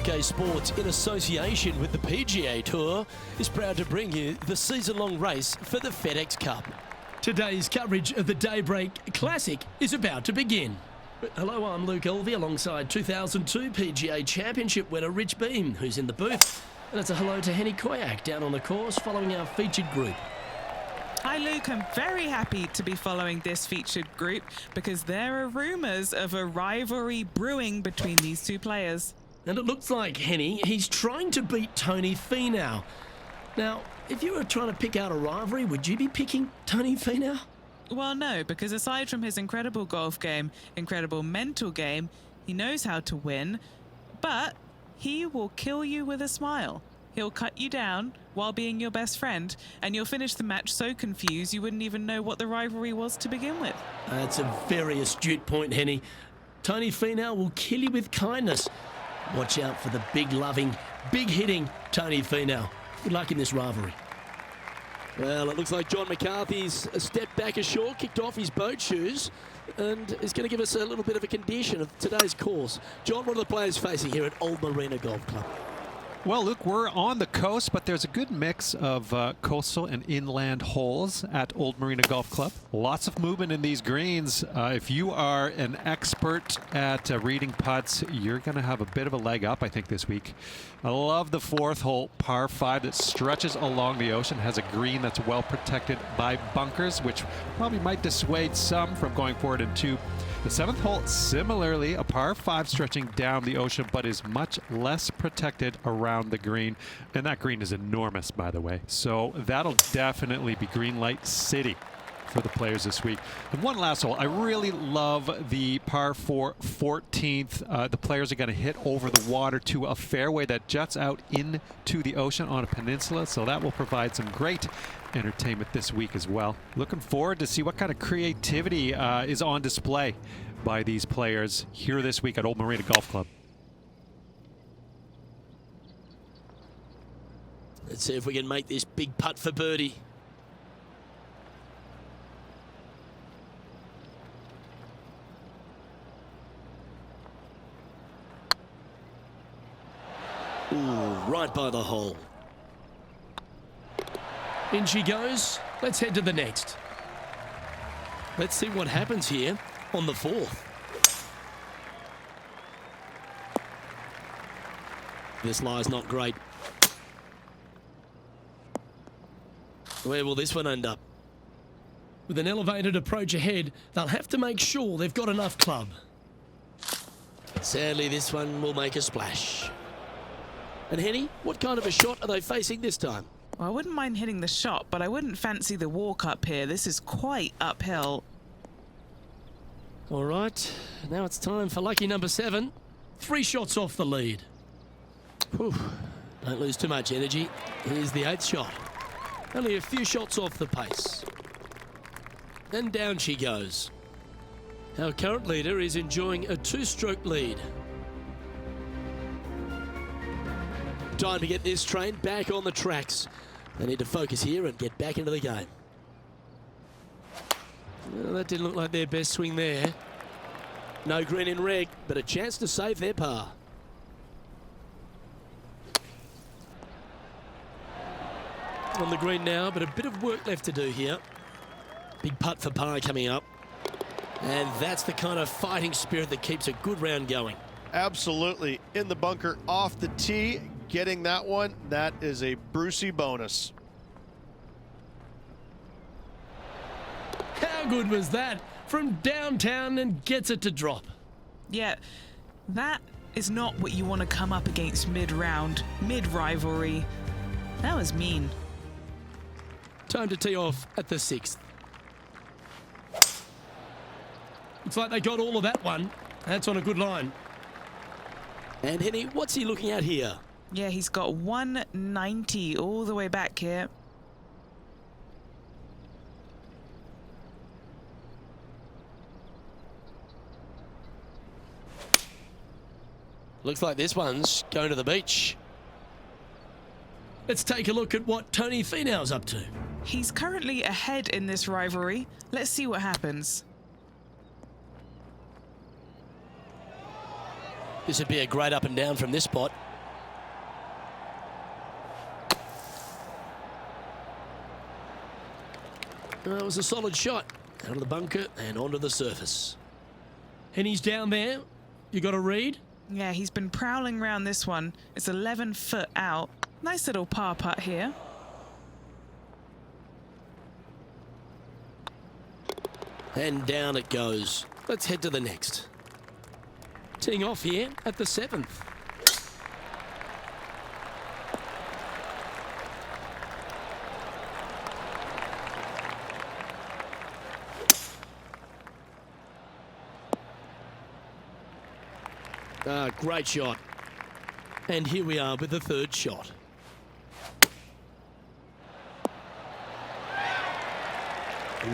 PGA Sports, in association with the PGA Tour, is proud to bring you the season-long race for the FedEx Cup. Today's coverage of the Daybreak Classic is about to begin. Hello, I'm Luke Elvey alongside 2002 PGA Championship winner Rich Beam, who's in the booth. And it's a hello to Henny Koyak down on the course following our featured group. Hi Luke, I'm very happy to be following this featured group because there are rumours of a rivalry brewing between these two players. And it looks like, Henny, he's trying to beat Tony Finau. Now, if you were trying to pick out a rivalry, would you be picking Tony Finau? Well, no, because aside from his incredible golf game, incredible mental game, he knows how to win, but he will kill you with a smile. He'll cut you down while being your best friend, and you'll finish the match so confused you wouldn't even know what the rivalry was to begin with. That's a very astute point, Henny. Tony Finau will kill you with kindness. Watch out for the big loving, big hitting Tony Finau. Good luck in this rivalry. Well, it looks like John McCarthy's stepped back ashore, kicked off his boat shoes, and is going to give us a little bit of a condition of today's course. John, what are the players facing here at Old Marina Golf Club? Well, Luke, we're on the coast, but there's a good mix of coastal and inland holes at Old Marina Golf Club. Lots of movement in these greens. If you are an expert at reading putts, you're going to have a bit of a leg up, I think, this week. I love the fourth hole, par 5, that stretches along the ocean, has a green that's well protected by bunkers, which probably might dissuade some from going forward into the 7th hole. Similarly, a par 5 stretching down the ocean, but is much less protected around the green. And that green is enormous, by the way. So that'll definitely be green light city for the players this week. And one last hole. I really love the par 4 14th. The players are going to hit over the water to a fairway that juts out into the ocean on a peninsula. So that will provide some great entertainment this week as well. Looking forward to see what kind of creativity is on display by these players here this week at Old Marina Golf Club. Let's see if we can make this big putt for birdie. Ooh, right by the hole. In she goes. Let's head to the next. Let's see what happens here on the 4th. This lie's not great. Where will this one end up? With an elevated approach ahead, they'll have to make sure they've got enough club. Sadly, this one will make a splash. And Henny, what kind of a shot are they facing this time? Well, I wouldn't mind hitting the shot, but I wouldn't fancy the walk up here. This is quite uphill. All right, now it's time for lucky number 7. 3 shots off the lead. Whew. Don't lose too much energy. Here's the 8th shot. Only a few shots off the pace. And down she goes. Our current leader is enjoying a 2-stroke lead. Time to get this train back on the tracks. They need to focus here and get back into the game. Well, that didn't look like their best swing there. No green in red, but a chance to save their par. On the green now, but a bit of work left to do here. Big putt for par coming up. And that's the kind of fighting spirit that keeps a good round going. Absolutely. In the bunker off the tee, getting that one, that is a Brucey bonus. How good was that? From downtown and gets it to drop. Yeah, that is not what you want to come up against mid-round, mid-rivalry. That was mean. Time to tee off at the 6th. Looks like they got all of that one. That's on a good line. And Henny, what's he looking at here? Yeah, he's got 190 all the way back here. Looks like this one's going to the beach. Let's take a look at what Tony Finau's up to. He's currently ahead in this rivalry. Let's see what happens. This would be a great up and down from this spot. It was a solid shot. Out of the bunker and onto the surface. Henny's down there. You got a read? Yeah, he's been prowling around this one. It's 11 foot out. Nice little par putt here. And down it goes. Let's head to the next. Teeing off here at the 7th. Great shot. And here we are with the 3rd shot.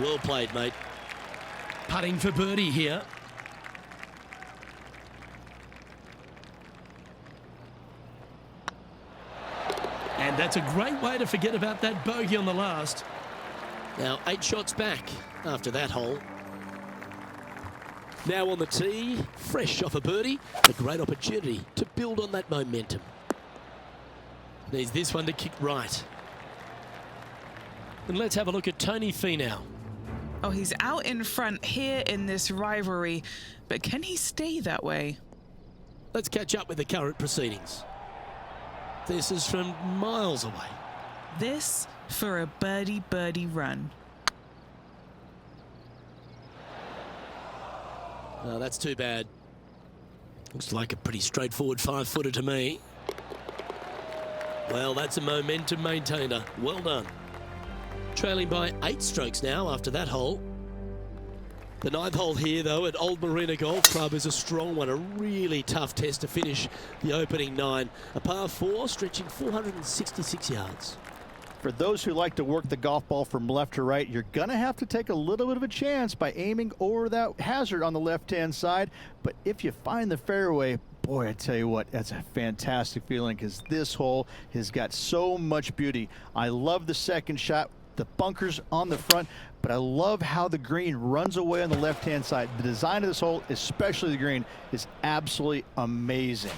Well played, mate. Putting for birdie here. And that's a great way to forget about that bogey on the last. Now 8 shots back after that hole. Now on the tee, fresh off a birdie, a great opportunity to build on that momentum. Needs this one to kick right. And let's have a look at Tony Finau. Oh, he's out in front here in this rivalry, but can he stay that way? Let's catch up with the current proceedings. This is from miles away. This for a birdie run. Oh, that's too bad. Looks like a pretty straightforward 5-footer to me. Well, that's a momentum maintainer. Well done. Trailing by 8 strokes now after that hole. The 9th hole here, though, at Old Marina Golf Club is a strong one. A really tough test to finish the opening 9. A par 4 stretching 466 yards. For those who like to work the golf ball from left to right, you're going to have to take a little bit of a chance by aiming over that hazard on the left-hand side. But if you find the fairway, boy, I tell you what, that's a fantastic feeling because this hole has got so much beauty. I love the 2nd shot, the bunkers on the front, but I love how the green runs away on the left-hand side. The design of this hole, especially the green, is absolutely amazing.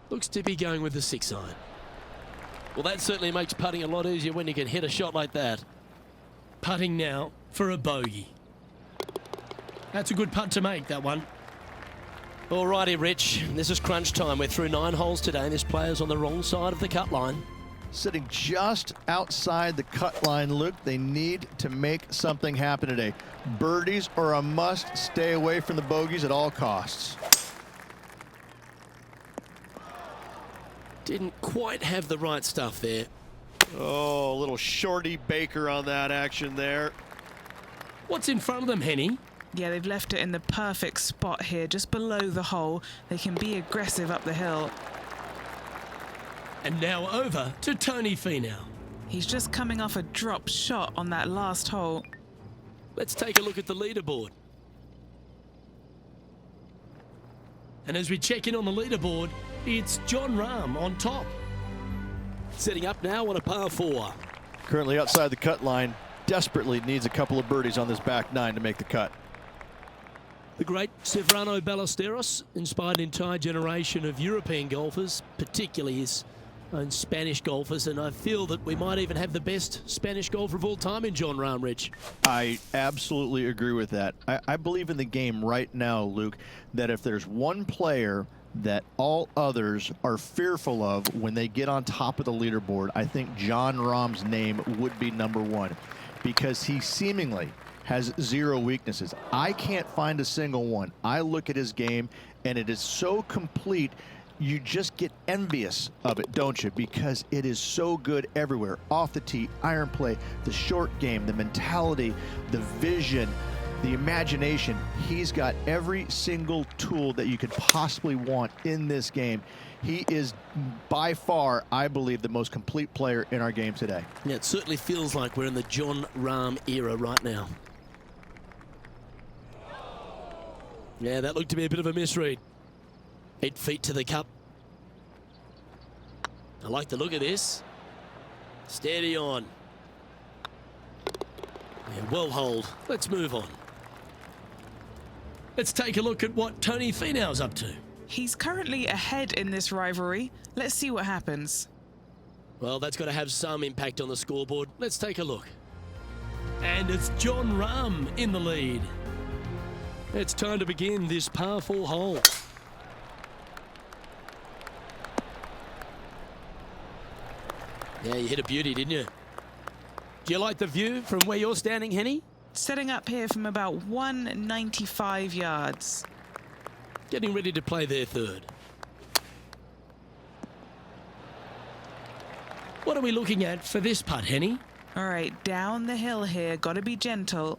Looks to be going with the 6-iron. Well, that certainly makes putting a lot easier when you can hit a shot like that. Putting now for a bogey. That's a good putt to make, that one. Alrighty, Rich. This is crunch time. We're through 9 holes today, and this player's on the wrong side of the cut line. Sitting just outside the cut line, Luke. They need to make something happen today. Birdies are a must. Stay away from the bogeys at all costs. Didn't quite have the right stuff there. Oh, a little shorty Baker on that action there. What's in front of them, Henny? Yeah, they've left it in the perfect spot here, just below the hole. They can be aggressive up the hill. And now over to Tony Finau. He's just coming off a drop shot on that last hole. Let's take a look at the leaderboard. And as we check in on the leaderboard, it's Jon Rahm on top. Setting up now on a par 4. Currently outside the cut line, desperately needs a couple of birdies on this back 9 to make the cut. The great Severano Ballesteros inspired an entire generation of European golfers, particularly his own Spanish golfers, and I feel that we might even have the best Spanish golfer of all time in Jon Rahm, Rich. I absolutely agree with that. I believe in the game right now, Luke, that if there's one player that all others are fearful of when they get on top of the leaderboard, I think Jon Rahm's name would be number 1 because he seemingly has 0 weaknesses. I can't find a single one. I look at his game and it is so complete, you just get envious of it, don't you? Because it is so good everywhere. Off the tee, iron play, the short game, the mentality, the vision, the imagination. He's got every single tool that you could possibly want in this game. He is by far, I believe, the most complete player in our game today. Yeah, it certainly feels like we're in the Jon Rahm era right now. Yeah, that looked to be a bit of a misread. 8 feet to the cup. I like the look of this. Steady on. Yeah, well hold. Let's move on. Let's take a look at what Tony Finau's up to. He's currently ahead in this rivalry. Let's see what happens. Well, that's got to have some impact on the scoreboard. Let's take a look. And it's John Rahm in the lead. It's time to begin this par 4 hole. Yeah, you hit a beauty, didn't you? Do you like the view from where you're standing, Henny? Setting up here from about 195 yards. Getting ready to play their third. What are we looking at for this putt, Henny? All right, down the hill here. Got to be gentle.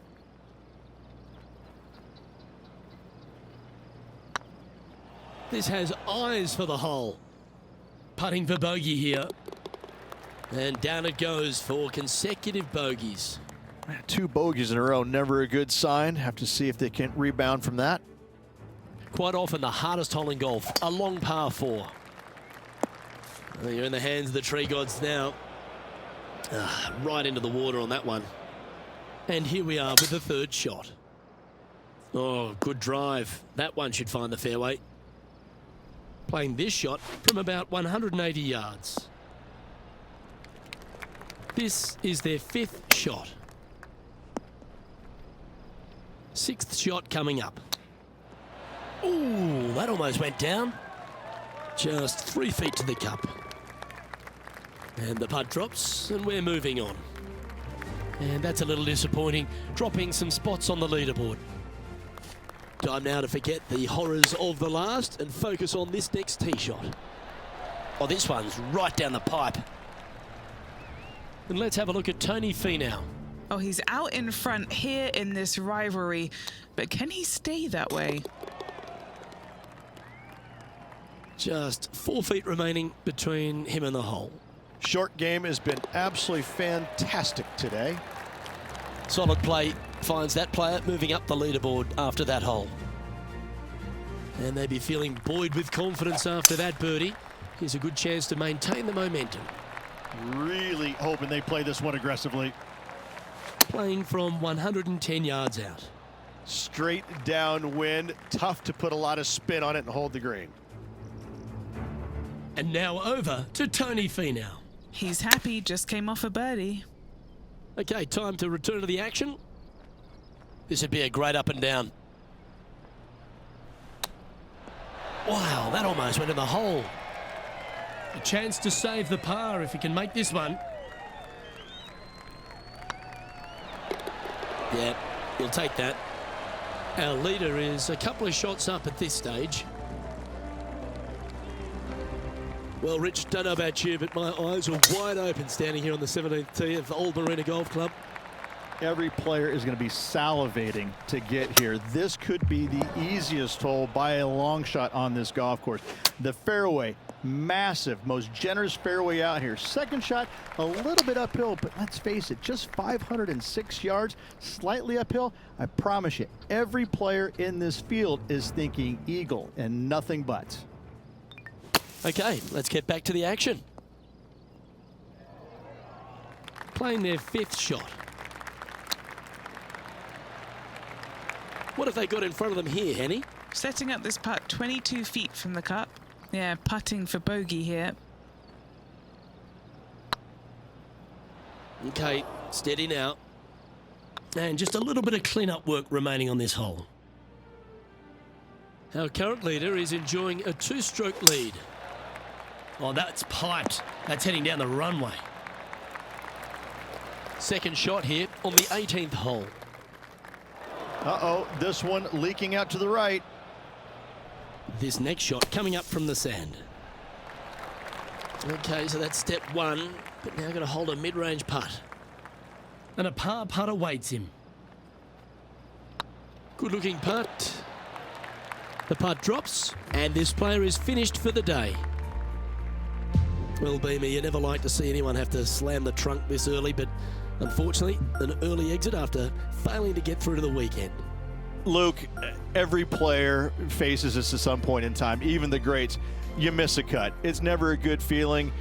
This has eyes for the hole. Putting for bogey here. And down it goes for consecutive bogeys. 2 bogeys in a row, never a good sign. Have to see if they can rebound from that. Quite often the hardest hole in golf, a long par 4. Well, you're in the hands of the tree gods now. Right into the water on that one. And here we are with the third shot. Oh, good drive. That one should find the fairway. Playing this shot from about 180 yards. This is their 5th shot. 6th shot coming up. Ooh, that almost went down. Just 3 feet to the cup. And the putt drops, and we're moving on. And that's a little disappointing, dropping some spots on the leaderboard. Time now to forget the horrors of the last and focus on this next tee shot. Oh, this one's right down the pipe. And let's have a look at Tony Finau. Oh, he's out in front here in this rivalry, but can he stay that way? Just 4 feet remaining between him and the hole. Short game has been absolutely fantastic today. Solid play finds that player moving up the leaderboard after that hole. And they'd be feeling buoyed with confidence after that birdie. Here's a good chance to maintain the momentum. Really hoping they play this one aggressively. Playing from 110 yards out. Straight downwind, tough to put a lot of spin on it and hold the green. And now over to Tony Finau. He's happy, just came off a birdie. Okay, time to return to the action. This would be a great up and down. Wow, that almost went in the hole. A chance to save the par if he can make this one. Yeah, he'll take that. Our leader is a couple of shots up at this stage. Well, Rich, don't know about you, but my eyes are wide open standing here on the 17th tee of the Old Marina Golf Club. Every player is going to be salivating to get here. This could be the easiest hole by a long shot on this golf course. The fairway, massive, most generous fairway out here. Second shot, a little bit uphill, but let's face it, just 506 yards, slightly uphill. I promise you, every player in this field is thinking eagle and nothing but. Okay, let's get back to the action. Playing their 5th shot. What have they got in front of them here, Henny? Setting up this putt 22 feet from the cup. Yeah, putting for bogey here. Okay, steady now. And just a little bit of clean-up work remaining on this hole. Our current leader is enjoying a 2-stroke lead. Oh, that's piped. That's heading down the runway. Second shot here on the 18th hole. Uh-oh, this one leaking out to the right. This next shot coming up from the sand. Okay, so that's step 1, but now going to hold a mid-range putt. And a par putt awaits him. Good-looking putt. The putt drops, and this player is finished for the day. Well, Beamer, you never like to see anyone have to slam the trunk this early, but unfortunately, an early exit after failing to get through to the weekend. Luke, every player faces this at some point in time, even the greats. You miss a cut. It's never a good feeling,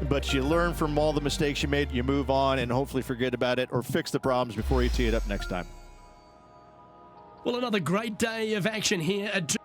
but you learn from all the mistakes you made, you move on, and hopefully forget about it or fix the problems before you tee it up next time. Well, another great day of action here at